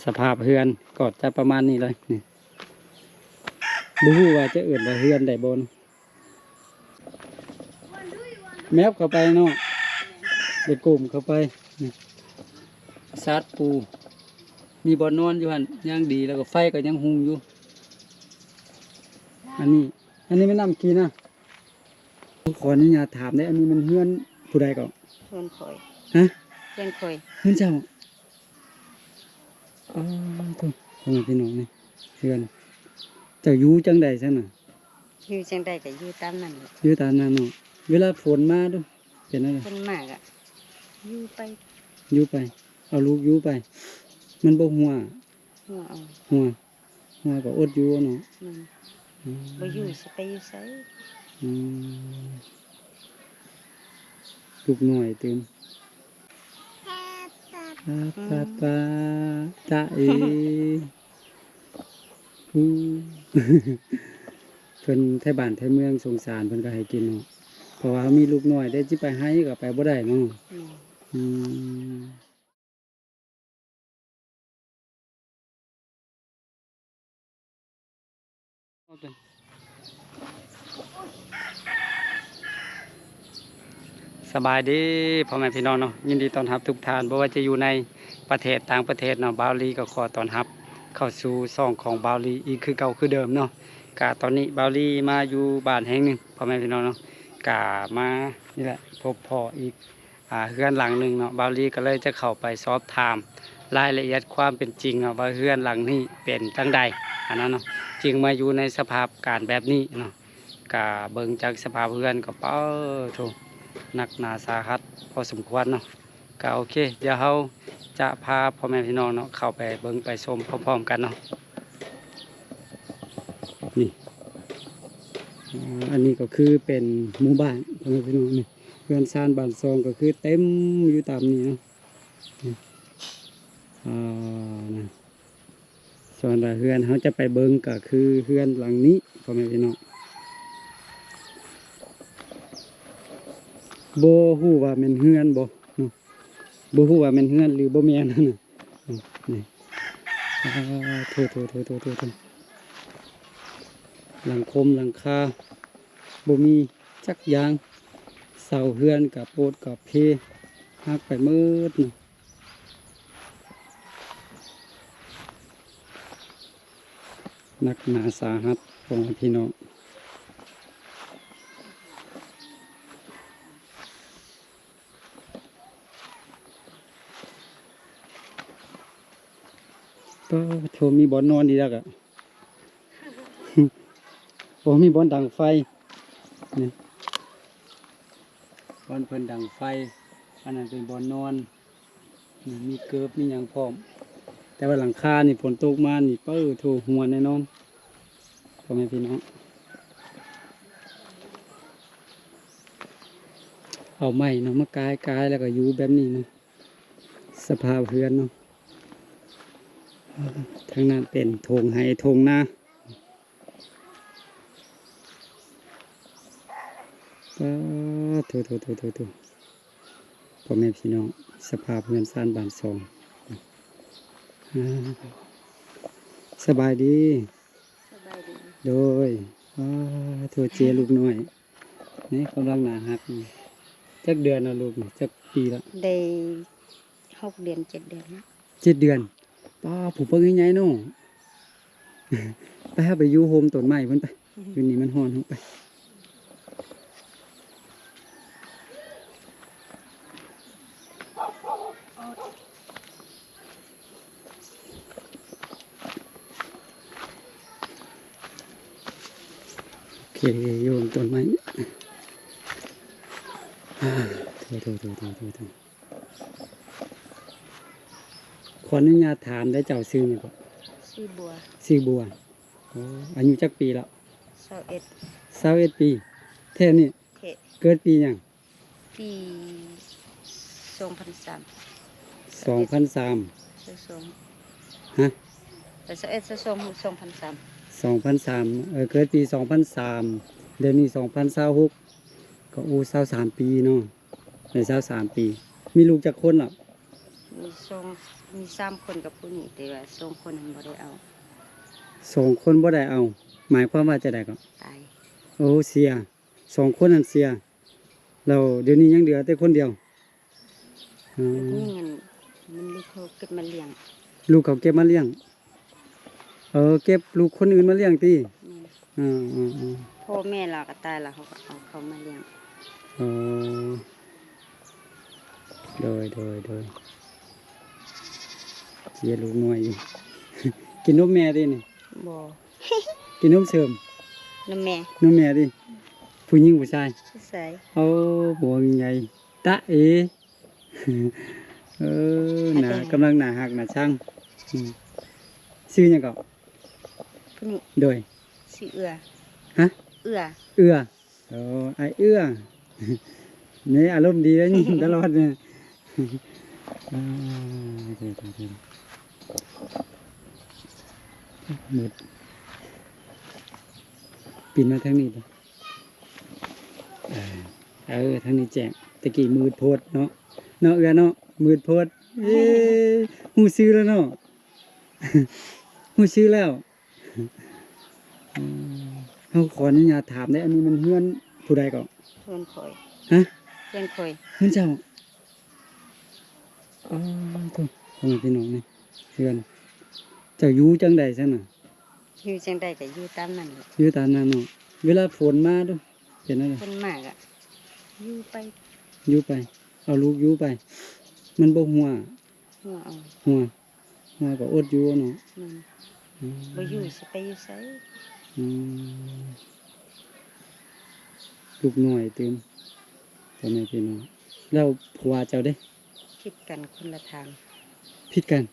สภาพเฮือนก็จะประมาณนี้เลยนี่บูฮู้ว่าจะเอื่นว่าเฮือนได้บนแมวเข้าไปเนาะเด็กกลุ่มเข้าไปซาดปูมีบอนนอนอยู่หันยังดีแล้วก็ไฟก็ยังหุงอยู่อันนี้ไม่นำกินนะขออนุญาตถามได้อันนี้มันเฮือนผู้ใดก่อนเพื่อนคอยฮะเพื่อนคอยเฮือนเจ้าอ๋อทุกคนพี่น้องนี่เฮือนเจ้าอยู่จังใดซะน่ะอยู่จังใดก็อยู่ตามนั้นอยู่ตามนั้นเนาะเวลาฝนมาดูเป็นอะไรคนมากอ่ะอยู่ไปเอาลูกอยู่ไปมันบ่หัวหัวก็อดอยู่เนาะบ่อยู่สิไปอยู่ไสลูกหน่อยเต็มปาตาเอเพิ่นไทบ้านไทเมืองสงสารเพิ่นก็ให้กินเนาะเพราะว่ามีลูกน้อยได้สิไปให้ก็ไปบ่ได้เนาะสบายดีพ่อแม่พี่น้องเนาะยินดีต้อนรับทุกท่านบ่ว่าจะอยู่ในประเทศต่างประเทศเนาะบาวลีก็ขอต้อนรับเข้าสู่ช่องของบาวลีอีกคือเก่าคือเดิมเนาะกะตอนนี้บาวลีมาอยู่บ้านแห่งหนึ่งพ่อแม่พี่น้องเนาะกะมานี่แหละพบพ่ออีกเฮือนหลังหนึ่งเนาะบาวลีก็เลยจะเข้าไปสอบถามรายละเอียดความเป็นจริงเนาะว่าเฮือนหลังนี้เป็นจังใดอันนั้นเนาะจึงมาอยู่ในสภาพการแบบนี้เนาะกะเบิ่งจากสภาพเฮือนก็ถูกหนักหนาสาหัสพอสมควรเนาะก็โอเคเดี๋ยวเราจะพาพ่อแม่พี่น้องเนาะเข้าไปเบิ่งไปชมพร้อมๆกันเนาะนี่อันนี้ก็คือเป็นหมู่บ้านพ่อแม่พี่น้องนี่เรือนซานบ้านซองก็คือเต็มอยู่ตามนี้เนาะนะส่วนเฮือนเขาจะไปเบิ่งก็คือเฮือนหลังนี้พ่อแม่พี่น้องบ่ฮู้ว่าแม่นเฮือนบ่เนาะบ่ฮู้ว่าแม่นเฮือนหรือบ่แม่นนั่นน่ะนี่โทหลังคมหลังคาบ่มีจักอย่างเสาเฮือนกับโปดกับเพหักไปหมดเนาะหนักหนาสาหัสของพี่น้องก็โทรมีบ่อนนอนดีแล้วกะ โอ้มีบ่อนดังไฟนี่บ่อนเพิ่นดังไฟอันนั้นเป็นบ่อนนอนนี่มีเกิบมีหยังพร้อมแต่ว่าหลังคานี่ฝนตกมานี่โทรหัวแน่นอนพ่อแม่พี่น้องเอาไม้เนาะมากายแล้วก็อยู่แบบนี้เนาะสภาพเฮือนเนาะทางนั้นเป็นโถงไห้โถงนาโถพ่อแม่พี่น้องสภาพเฮือนซ่านบ้านซองสบายดีโดยโทรเจลูกน้อยนี่กำลังหนาหักจักเดือนนะลูกจักปีละได้6 เดือน 7 เดือนนะ7 เดือนผมเพิ่งง่ายๆเนาะไปหาไปอยู่โฮมต้นไม้เพิ่นไปอยู่นี่มันฮ้อนไปโอเคโยมต้นไม้ขออนุญาตถามได้เจ้าซื้อนี่บ่ซื้อบัวอายุจักปีละ21ปีแท้นี่เกิดปีหยังปี2003ฮะ2003เกิดปี2003เดือนนี้2026ก็23ปีเนาะใน23ปีมีลูกจักคนล่ะมี มี3คนกับผู้นี้แต่ว่า2คนนั้นบ่ได้เอา 2 คนบ่ได้เอา หมายความว่าจะได้ก็ ตาย โอ้เสีย2 คนนั้นเสียแล้วเดี๋ยวนี้ยังเหลือแต่คนเดียวอ๋อ นี่เงินมันลูกเขาเก็บมาเลี้ยง ลูกเขาเก็บมาเลี้ยงเก็บลูกคนอื่นมาเลี้ยงติ แม่น อ๋อ พ่อแม่เราก็ตายแล้วเขาก็เอาเขามาเลี้ยง อ๋อโดยเสียลูกน้อยอยู่ กินนมแม่ดินี่ บ่ กินนมเสริม น้ำแม่ นมแม่ดิผู้หญิงผู้ชาย ใส่ เอาบ่ใหญ่ตะเอ หน้ากำลังหน้าหักหน้าช่างชื่อหยังก็ ผู้นี้ โดย สิเอื้อ ฮะ เอื้อ เอื้อไอเอื้อ นี่อารมณ์ดีแล้วนี่ ตลอดเนี่ยอ่าเดี๋ยวหมดปิดมาทางนี้ดิทางนี้แจ้งตะกี้มืดโพดเนาะเอื้อเนาะมืดโพดหูซื้อแล้วเนาะ หูซื้อแล้วเขาขออนุญาตถามได้อันนี้มันเฮือนผู้ใดก็ เพื่อนคอย ฮะ เพื่อนคอย เฮือนเจ้าอ๋อโทษพ่อแม่พี่น้องนี่เฮือนเจ้าอยู่จังใดซั่นน่ะ อยู่จังใดก็อยู่ตามนั้นแหละ อยู่ตามนั้นเนาะเวลาฝนมาดูเป็นอะไร คนมากอ่ะอยู่ไป อยู่ไป เอาลูกอยู่ไป มันบ่หัว หัวเอา หัวก็อดอยู่เนาะ มัน อืม บ่อยู่สิไปอยู่ไส อืมลูกน้อยเต็มพ่อแม่พี่น้องแล้วผัวเจ้าเด้ คิดกันคนละทาง ผิดกัน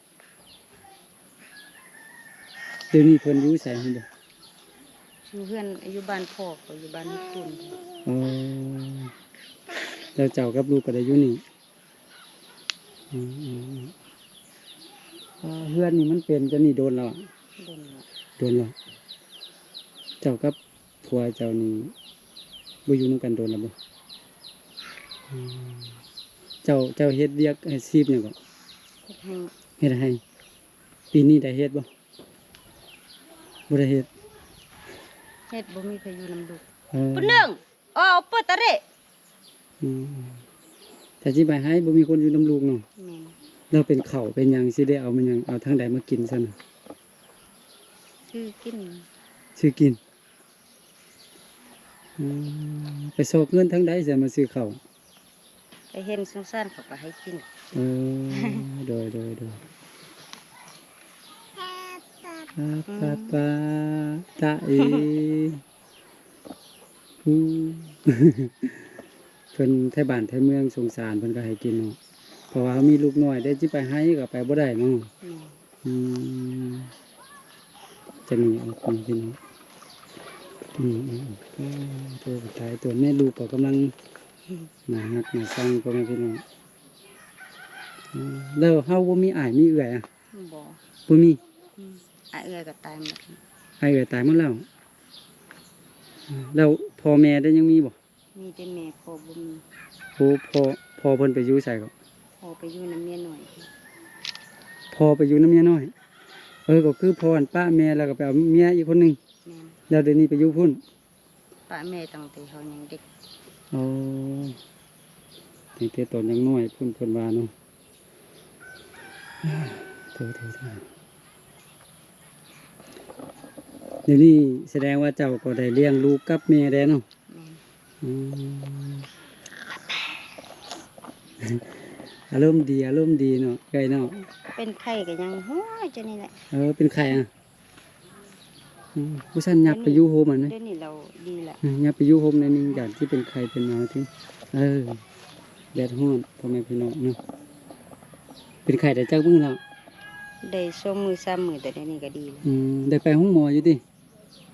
เดี๋ยวนี้เพิ่นอยู่ไสหั่นเด้อ อยู่เพื่อนอยู่บ้านพ่อเขาอยู่บ้านคุณ อ๋อแล้วเจ้ากับลูกก็ได้อยู่นี่อืมเฮือนนี่มันเป็นจะนี่โดนแล้วอะ โดนละ โดนแล้วเจ้ากับผัวเจ้านี่บ่อยู่นำกันโดนแล้วบ่อืมเจ้าเฮ็ดเวียกอาชีพหยังก็ เฮ็ดให้ เฮ็ดให้ปีนี้ได้เฮ็ดบ่บ่ได้เฮ็ด เฮ็ดบ่มีใครอยู่นำลูก เออ ปุ่นหนึ่งอ๋อเปิดตะเร อืมแต่สิไปให้บ่มีคนอยู่นำลูกเนาะ แม่น เราเป็นข้าวเป็นหยังสิได้เอามันหยังเอาทางใดมากินซั่นน่ะ ชื่อกิน ซื้อกินไปสอบเงินทางใดสิมาซื้อข้าว ไปเห็นสงสารเขาก็ให้กิน เออโดยปาตาเออืม เพิ่นไทบ้านไทเมืองสงสารเพิ่นก็ให้กินเนาะเพราะว่ามีลูกน้อยได้สิไปให้ก็ไปบ่ได้เนาะ แม่น อืมจะมีเอาคนพี่น้องตัวสุดท้ายตัวแม่ลูกก็กำลังหนาหักหนาสั่งพ่อแม่พี่น้องแล้วเฮาบ่มีอ้ายมีเอื้อยอ่ะ บ่ บ่มี อาเอื้อก็ตายหมด อ้ายเอื้อยตายหมดแล้วแล้วพ่อแม่ได้ยังมีบ่ มีแต่แม่พ่อบ่มี โอ้พ่อเพิ่นไปอยู่ไสก็ พ่อไปอยู่นำเมียหน่อย พ่อไปอยู่นำเมียน้อยก็คือพ่ออันป้าแม่แล้วก็ไปเอาเมียอีกคนหนึง แม่น แล้วเดี๋ยวนี้ไปอยู่พุ่น ป้าแม่ตั้งแต่เขายังเด็ก อ๋อตั้งแต่ตอนยังน้อยเพิ่นว่าเนาะโถเดี๋ยวนี้แสดงว่าเจ้าก็ได้เลี้ยงลูกกับแม่ได้เนาะ แม่น อืม อารมณ์ดีเนาะไก่เนาะ เป็นไข้ก็ยังหัวจะนี่แหละ เป็นไข่อ่ะผู้ชันยับไปอยู่โฮมอันนี้ เดี๋ยวนี้เราดีละ ยับไปอยู่โฮมในอยหนึงอย่างที่เป็นไข่เป็นเอาที่แดดร้อนพ่อแม่พี่น้องเนาะเป็นไข่ได้จักมื้อแล้ว ได้2 มื้อ 3 มื้อแต่เดี๋ยวนี้ก็ดีแล้ว ได้ไปห้องหมออยู่ติ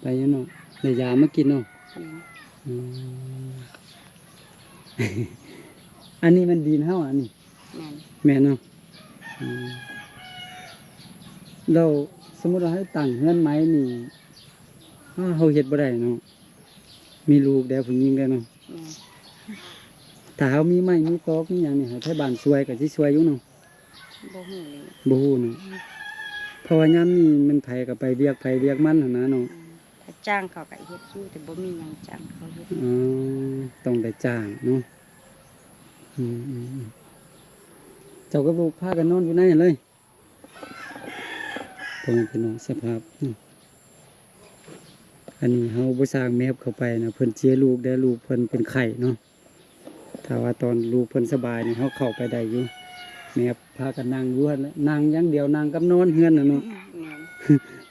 ไปอยู่เนาะได้ยามากินเนาะ แม่น อืม อันนี้มันดีนเฮาอันนี้ แม่น แม่นเนาะเราสมมุติว่าให้ตั้งเฮือนไม้นี่เฮาเฮ็ดบ่ได้เนาะมีลูกแล้วผู้หญิงแล้วเนาะ แม่น ถ้าเฮามีไม้มีตอกมีหยังนี่ให้ไทบ้านช่วยก็สิช่วยอยู่เนาะ บ่ฮู้เลย บ่ฮู้เนาะเพราะว่ายามนี้มันไผก็ไปเวียกไผเวียกมันหั่นนะเนาะ ถ้าจ้างเขาก็เฮ็ดอยู่แต่บ่มีหยังจ้างเขาเฮ็ด อ๋อต้องได้จ้างเนาะอืมเจ้ากับลูกพากันนอนอยู่ในเลยพ่อแม่พี่น้องสภาพอันนี้เฮาบ่สร้างแมพเข้าไปนะเพิ่นเสียลูกได้ลูกเพิ่นเป็นไข้เนาะถ้าว่าตอนลูกเพิ่นสบายนี่เฮาเข้าไปได้อยู่แมพพากันนั่งอยู่หั่นแหละนั่งอย่างเดียวนั่งกับนอนเฮือนน่ะเนาะ แม่น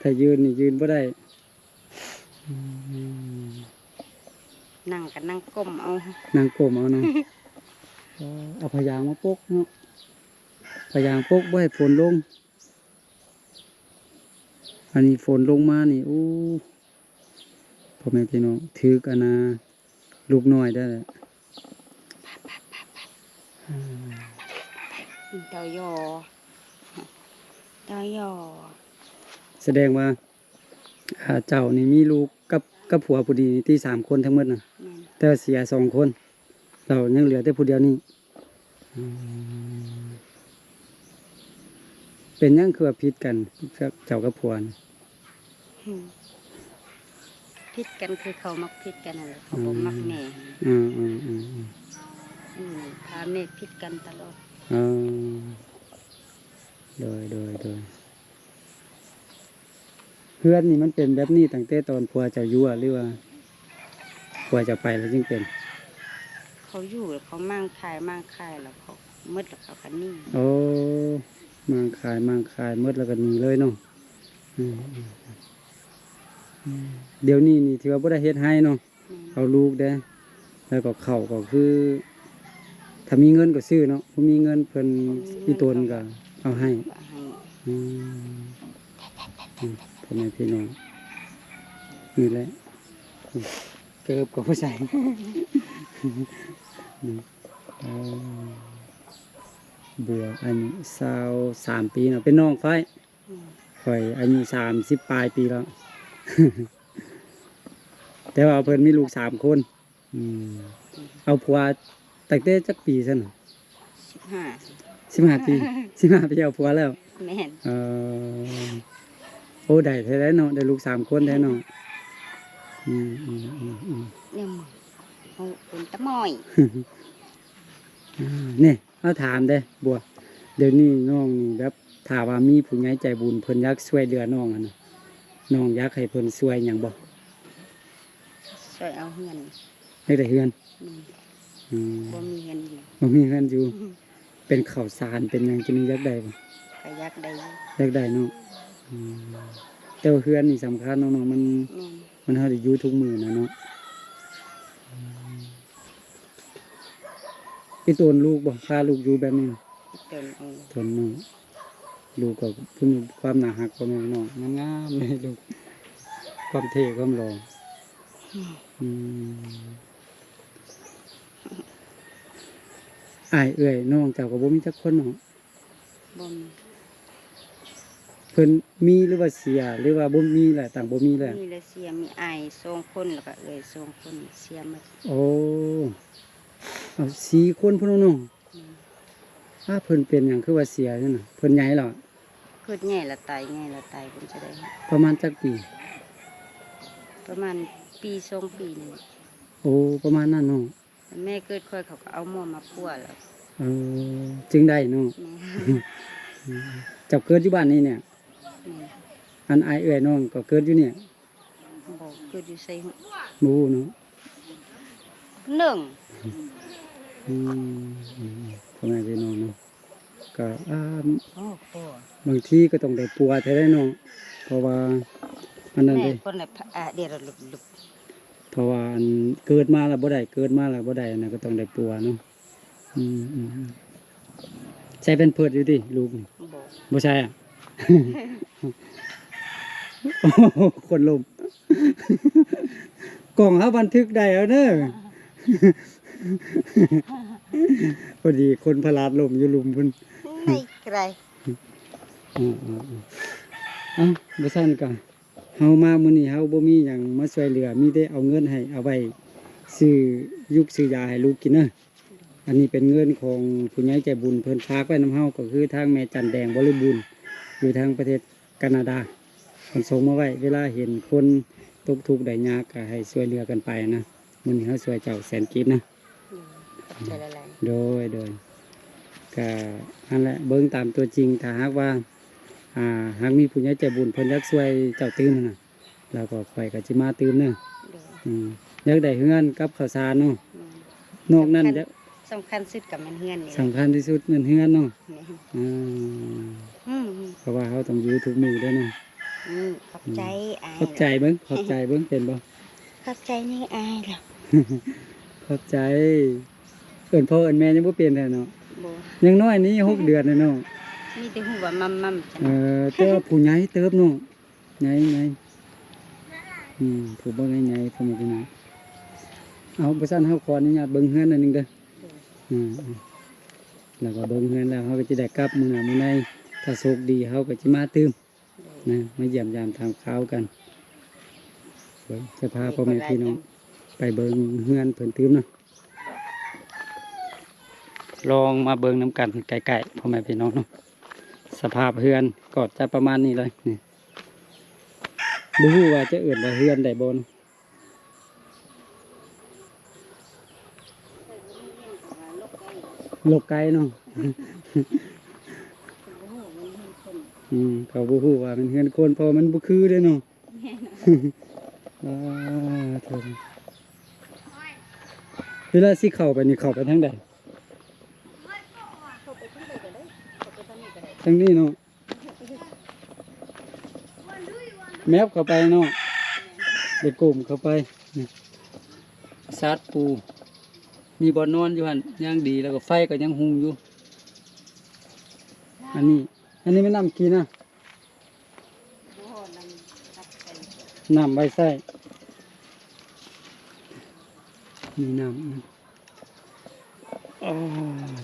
ถ้ายืนนี่ยืนบ่ได้อืม นั่งก็นั่งก้มเอา นั่งก้มเอาเนาะเอาพยางมาปกเนาะพยางปกบ่ให้ฝนลง อันนี้ฝนลงมานี่โอ้พ่อแม่พี่น้องถือกันนะลูกน้อยได้แหละ เตายอเตายอ แสดงว่าเจ้านี่มีลูกกับผัวผู้ดีที่3 คนทั้งหมดน่ะ แม่น แต่เสีย2 คนเรายังเหลือแต่ผู้เดียวนี่เป็นหยังคือว่าผิดกันเจ้ากับผัวนี่ ผิดกันคือเขามักผิดกันนั่นแหละเขาบ่มักแม่ อืม พาแม่ผิดกันตลอด อ๋อโดยเพื่อนนี่มันเป็นแบบนี้ตั้งแต่ตอนผัวเจ้าอยู่หรือว่าผัวเจะไปแล้วจึงเป็น เขาอยู่แล้วเขามั่งคายแล้วเขามืดแล้วเขาก็นิ่ง โอ้มังคายหมดแล้วก็หนีเลยเนาะเดี๋ยวนี้นี่ถือว่าบ่ได้เฮ็ดให้เนาะ เอาลูกได้แล้วก็เข้าวก็คือ ถ้ามีเงินก็ซื้อเนาะบ่มีเงินเพิ่นอีตนก็เอาให้ ก็ให้ อืมพ่อแม่พี่น้องนี่แหละเกิบกับผู้ชายเบื่ออายุ23 ปีเนาะเป็นน้องไฟข่อยอายุ30 ปลายปีแล้ว แต่ว่าเพิ่นมีลูก3 คนเอาผัวตั้งแต่จักปีซั่นน่ะ 15 15 ปี 15 ปีเอาผัวแล้ว แม่น โอ้ได้แท้ๆเนาะได้ลูก3 คนแท้เนาะเนี่ยมึงเอาเป็นตะม้อย นี่เอาถามเด้บัวเดี๋ยวนี้น้องนี่แบบถ้าว่ามีผู้ใหญ่ใจบุญเพิ่นอยากช่วยเหลือน้องอะนะน้องอยากให้เพิ่นช่วยหยังบ่ ช่วยเอาเงิน ให้ได้เฮือน บ่มีเงินอยู่ บ่มีเฮือนอยู่ เป็นข้าวสารเป็นหยังจะมีอยากได้บ่ ก็อยากได้อยู่ อยากได้เนาะแต่ว่าเฮือนนี่สำคัญเนาะมัน แม่น เฮาได้อยู่ทุกมื้อนะเนาะอีตนลูกบ่พาลูกอยู่แบบนี้ เตินเอา ทนน้องลูกก็เพิ่นความน่ารักของน้องงามๆเลยลูกความเท่ความหล่ออ้ายเอื้อยน้องเจ้าก็บ่มีจักคนเนาะ บ่มี เพิ่นมีหรือว่าเสียหรือว่าบ่มีแหละต่างบ่มีแหละ มีแต่เสียมีอาย2คนแล้วก็เอ้ย2คนเสียหมด โอ้เอา4 คนพุ่นเนาะถ้าเพิ่นเป็นหยังคือว่าเสียนั่นน่ะเพิ่นใหญ่แล้ว เกิดใหญ่ละตายใหญ่ละตายเพิ่นจะได้ ประมาณจักปี ประมาณปี2ปีนี่ โอ้ประมาณนั้นเนาะ แม่เกิดค่อยเขาก็เอาหม้อมาคั่วแล้ว จึงได้เนาะ แม่ เจ้าเกิดอยู่บ้านนี้เนี่ย แม่ อันอ้ายเอื้อยน้องก็เกิดอยู่เนี่ย บอกเกิดอยู่ใส่ บ่ฮู้เนาะ หนึ่ง พ่อแม่พี่น้องเนาะก็ โอ้โห บางทีก็ต้องได้ปัวแท้ได้เนาะเพราะว่าอันนั้น แม่ เด้ คนละเดี๋ยวเราลุก เพราะว่าอันเกิดมาแล้วบ่ได้เกิดมาแล้วบ่ได้อันนั้นก็ต้องได้ปัวเนาะใช้เป็นเพิดอยู่ติลูกนี่ บอก บ่ใช่อ่ะ โอ้โหคนลม กล่องเฮาบันทึกได้แล้วเด้อ พอดีคนพลาดลมอยู่หลุมพุ่น ไม่ไกล บ่ซั่นก็เฮามามื้อนี้เฮาบ่มีหยังมาช่วยเหลือมีแต่เอาเงินให้เอาไว้ซื้อยุกซื้อยาให้ลูกกินเด้อ อันนี้เป็นเงินของผู้ใหญ่ใจบุญเพิ่นฝากไว้น้ำเฮาก็คือทางแม่จันแดงบริบูรณ์อยู่ทางประเทศแคนาดาเพิ่นส่งมาไว้เวลาเห็นคนตกทุกข์ได้ยากก็ให้ช่วยเหลือกันไปนะมื้อนี้เฮาช่วยเจ้าแสนกิจนะ ขอบใจหลาย โดยก็นั่นแหละเบิ่งตามตัวจริงถ้าหากว่าหากมีผู้ใหญ่ใจบุญเพิ่นอยากช่วยเจ้าตื้มนะเราก็ไปก็สิมาตื้มเนาะ ๆโดย อยากได้เฮือนกับข้าวสารเนาะนอกนั้นจะ สำคัญสุดกับมันเฮือนนี่ สำคัญที่สุดมันเฮือนเนาะ นี่ อ่า อืม เพราะว่าเขาต้องอยู่ทุกมื้อเด้อเนาะ ขอบใจอาย ขอบใจเบิ่งขอบใจเบิ่งเป็นบ่ ขอบใจนี่อายหรอก ขอบใจเอิ้นพ่อเอิ้นแม่ยังบ่เปลี่ยนเลยเนาะ บ่ ยังน้อยนี้6 เดือนเลยเนาะ มีแต่หัวมัม แต่ว่าผู้ใหญ่เติบเนาะใหญ่ผู้บ่ใหญ่พ่อแม่พี่น้องเอาบ่ซั่นเฮาขออนุญาตเบิ่งเฮือนอันหนึงเด้อแล้วก็เบิ่งเฮือนแล้วเฮาก็สิได้กลับมื้อหน้ามื้อในถ้าโชคดีเฮาก็สิมาตื้มนะมาเยี่ยมยามทางข่าวกันเบิ่งจะพาพ่อแม่พี่น้องไปเบิ่งเฮือนเพิ่นตื้มเนาะลองมาเบิ่งนํกันใกล้ๆพ่อแม่พี่น้องเนาะสภาพเฮือนก็จะประมาณนี้เลยนี่บ่ฮู้ว่าจะเอิ้นว่าเฮือนได้บ่เนาะโลกไกลเนาะ เขาบ่ฮู้ว่ามันเฮือนคนเพอมันบ่คือเด้เนาะ อ่าเถิงเวลาสิเข้าไปนี่เข้าไปทางใดทางนี้เนาะแมปเข้าไปเนาะเด็กกลุ่มเข้าไปนี่ซาดปูมีบ่อนนอนอยู่หั่นย่างดีแล้วก็ไฟก็ยังหุงอยู่อันนี้ไม่น้ำกินนะน้ำใบไส้มีน้ำอ๋อ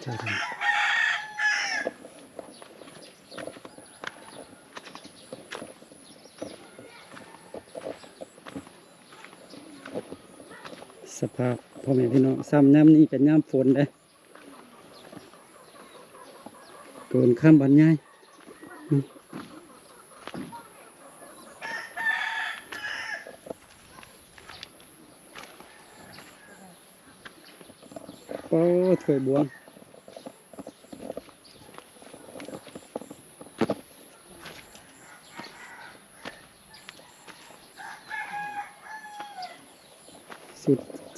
เจ้าค่ะสภาพพ่อแม่พี่น้องซ้ำน้ำนี่เป็นน้ำฝนเลยเกินข้ามบรรยายโอ้ถวยบวง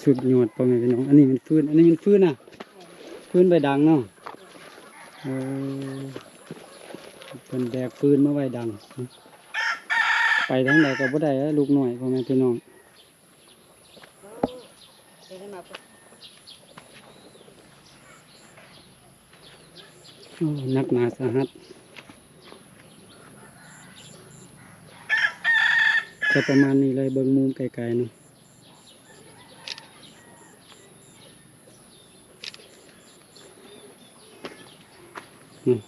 สุดยอดพ่อแม่พี่น้องอันนี้มันฟืนน่ะฟืนใบดังเนาะเป็นแบกฟืนมาไว้ดังไปทั้งไหนก็บ่ได้ลูกหน่อยพ่อแม่พี่น้องนักหนาสาหัสก็ประมาณนี้เลยเบิ่งมุมไกลๆเนาะ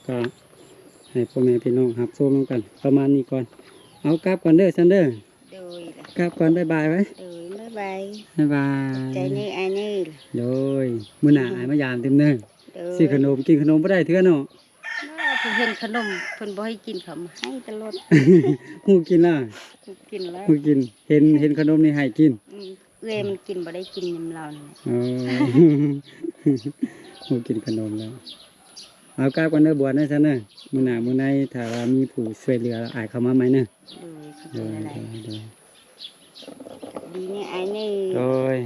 ก็ให้พ่อแม่พี่น้องรับชมกันประมาณนี้ก่อนเอากลับก่อนเด้อซันเด้อ โดย กลับก่อนบ๊ายบายไว้ บ๊ายบาย บ๊ายบาย ใจนี่อายนี่ โดยมื้อหน้าอายมายามเต็มเด้อสิขนมกินขนมบ่ได้เทื่อเนาะ เพิ่นเห็นขนมเพิ่นบ่ให้กินเขามาให้ตลอด ฮู้กินล่ะ กินแล้ว ฮู้กินเห็นขนมนี่ให้กิน เอ้ยมันกินบ่ได้กินยำเรานี่ อ๋อ ฮู้กินขนมแล้วเอากลับก่อนเด้อบวชนะซันเด้อมื้อหน้ามื้อในถ้าว่ามีผู้ช่วยเหลืออายเข้ามาใหม่เด้อ โดยขอบใจอะไร โดย ดีนี่อายนี่ โดย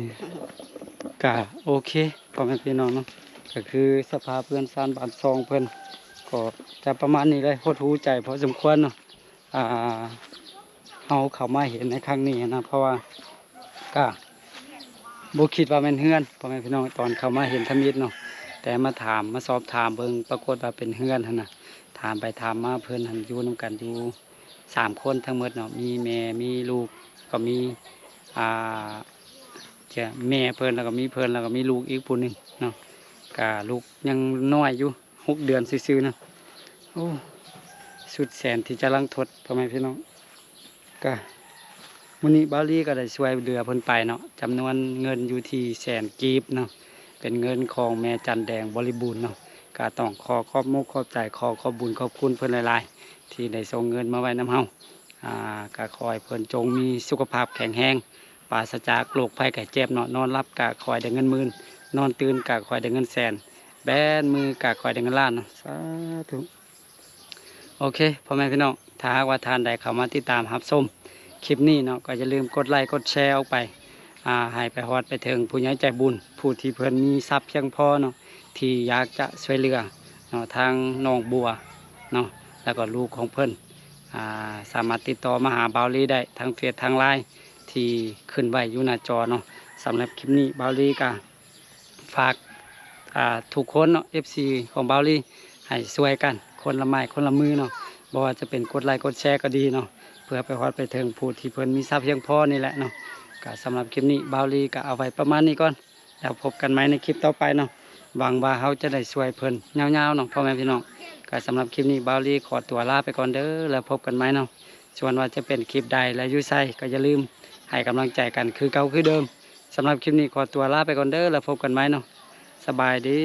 ก็โอเคพ่อแม่พี่น้องเนาะก็คือสภาพเพื่อนซานบ้านซองเพิ่นก็จะประมาณนี้เลยโคตรหูใจพอสมควรเนาะเอาเข้ามาเห็นในครั้งนี้นะเพราะว่าก็บ่คิดว่าแม่นเฮือนพ่อแม่พี่น้องตอนเข้ามาเห็นทมิตรเนาะแต่มาถามมาสอบถามเบิ่งปรากฏว่าเป็นเฮือนหั่นน่ะถามไปถามมาเพิ่นหันอยู่นํกันอยู่3 คนทั้งหมดเนาะมีแม่มีลูกก็มีจะแม่เพิ่นแล้วก็มีเพิ่นแล้วก็มีลูกอีกผู้หนึงเนาะก็ลูกยังน้อยอยู่6 เดือนซื่อๆนะโอ้สุดแสนที่จะรังทดพ่อแม่พี่น้องก็มื้อนี้บาลีก็ได้ช่วยเหลือเพิ่นไปเนาะจำนวนเงินอยู่ที่100,000 กีบเนาะ เป็นเงินของแม่จันแดงบริบูรณ์เนาะก็ต้องขอขอบมุกขอบใจขอบบุญขอบคุณเพิ่นหลายๆที่ได้ส่งเงินมาไว้นำเฮาก็ขอให้เพิ่นจงมีสุขภาพแข็งแรงปราศจากโรคภัยไข้เจ็บเนาะนอนหลับก็ขอให้ได้เงินหมื่นนอนตื่นก็ขอให้ได้เงินแสนแบนมือก็ขอให้ได้เงินล้านเนาะสาธุโอเคพ่อแม่พี่น้องถ้าหากว่าทานใดเข้ามาติดตามรับชมคลิปนี้เนาะก็อย่าลืมกดไลค์กดแชร์ออกไปให้ไปฮอดไปถึงผู้ใหญ่ใจบุญผู้ที่เพิ่นมีทรัพย์เพียงพอเนาะที่อยากจะช่วยเหลือเนาะทางน้องบัวเนาะแล้วก็ลูกของเพิ่นสามารถติดต่อมาหาบาวลีได้ทางเฟซทางไลน์ที่ขึ้นไว้อยู่หน้าจอเนาะสำหรับคลิปนี้บาวลีก็ฝากทุกคนเนาะ FC ของบาวลีให้ช่วยกันคนละไม้คนละมือเนาะบ่ว่าจะเป็นกดไลค์กดแชร์ก็ดีเนาะเพื่อไปฮอดไปถึงผู้ที่เพิ่นมีทรัพย์เพียงพอนี่แหละเนาะก็สำหรับคลิปนี้บาวลีก็เอาไว้ประมาณนี้ก่อนแล้วพบกันใหม่ในคลิปต่อไปเนาะหวังว่าเขาจะได้ช่วยเพิ่นยาวๆเนาะพ่อแม่พี่น้องก็สำหรับคลิปนี้บาวลีขอตัวลาไปก่อนเด้อแล้วพบกันใหม่เนาะส่วนว่าจะเป็นคลิปใดและอยู่ไสก็อย่าลืมให้กำลังใจกันคือเก่าคือเดิมสำหรับคลิปนี้ขอตัวลาไปก่อนเด้อแล้วพบกันใหม่เนาะสบายดี